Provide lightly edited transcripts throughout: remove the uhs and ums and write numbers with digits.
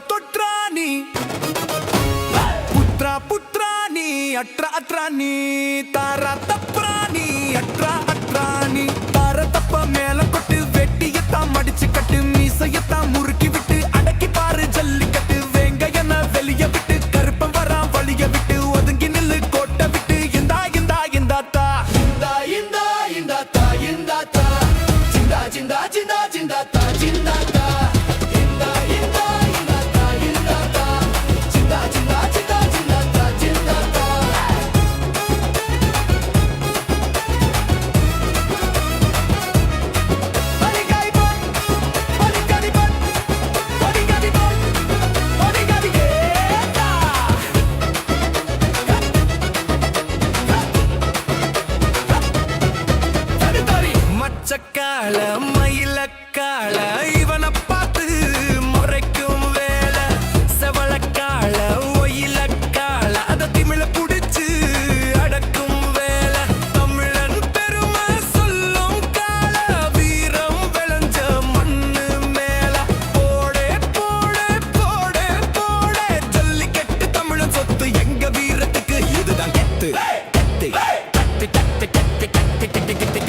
தொற்றானி புத்ராணி அற்றானி தாரா தப்ராணி அற்றானி தார தப்ப மேல கொட்டு வெட்டியத்தான் மடிச்சு கட்டு மீசையத்தான் முறுக்கி விட்டு அடக்கி பாரு ஜல்லிக்கட்டு வேங்கையன வெளிய விட்டு கருப்பம் வரா வழிய விட்டு ஒதுங்கி நில்லு கோட்டை விட்டு இந்தா இந்தா இந்தாத்தா இந்தா இந்தா இந்தாத்தா இந்தாத்தா ஜிந்தா ஜிந்தா ஜிந்தா ஜிந்தாத்தா ஜிந்தாத்தா மச்சக்கால மயிலக்கால இவனை பார்த்து முறைக்கும் வேலை செவளக்கால ஒயிலக்கால அத திமிழ புடிச்சு அடக்கும் வேலை தமிழன் பெருமை சொல்லும் கால வீரம் விளைஞ்ச மண்ணு மேல போடே போடே போடே போடே ஜல்லிக்கட்டு தமிழன் சொத்து எங்க வீரத்துக்கு இதுதான் கெத்து கெத்து கட்டு கட்டு கட்டு கட்டு கட்டு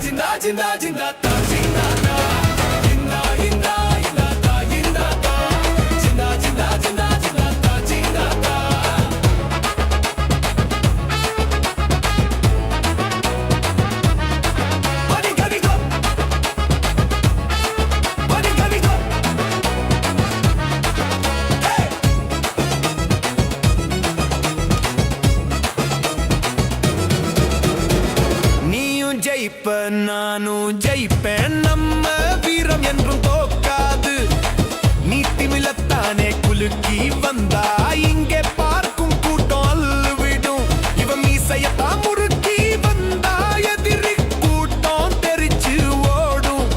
Jinda jinda jinda ta jinda ta jinda jinda jinda ta jinda ta jinda jinda jinda jinda ta jinda ta Body gami go Body gami go Hey நீயும் ஜெயிப்ப நானும் ஜெயிப்பேன் நம்ம வீரம் என்றும் தோக்காது நீ திமிழத்தானே குலுக்கி வந்தா இங்கே பார்க்கும் கூட்டம் அள்ளுவிடும் இவன் மீசையத்தான் முறுக்கி வந்தா எதிரி கூட்டம் தெரிச்சு ஓடும்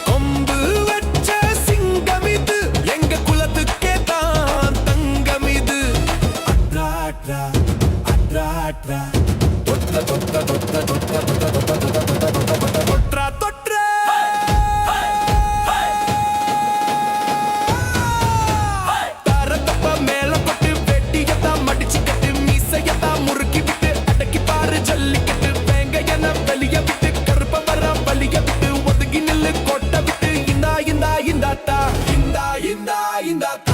கொம்பு வச்ச சிங்கம் இது எங்க குலத்துக்கே தான் தங்கம் இது அட்ரா அட்ரா அட்ரா அட்ரா தொட்ட தொட்ட தொட்ட தொட்ட தொற்றா தொற்ற தாரத்தப்ப மேல கொட்டு வெட்டியத்தான் மடிச்சு கட்டு மீசையத்தான் முறுக்கி விட்டு அடக்கி பாரு ஜல்லிக்கட்டு வேங்கையன வெளிய விட்டு கருப்ப வர வழிய விட்டு ஒதுங்கி நில்லு கொட்டை விட்டு இந்தா இந்தா இந்தாத்தா இந்தா இந்தா இந்தாத்தா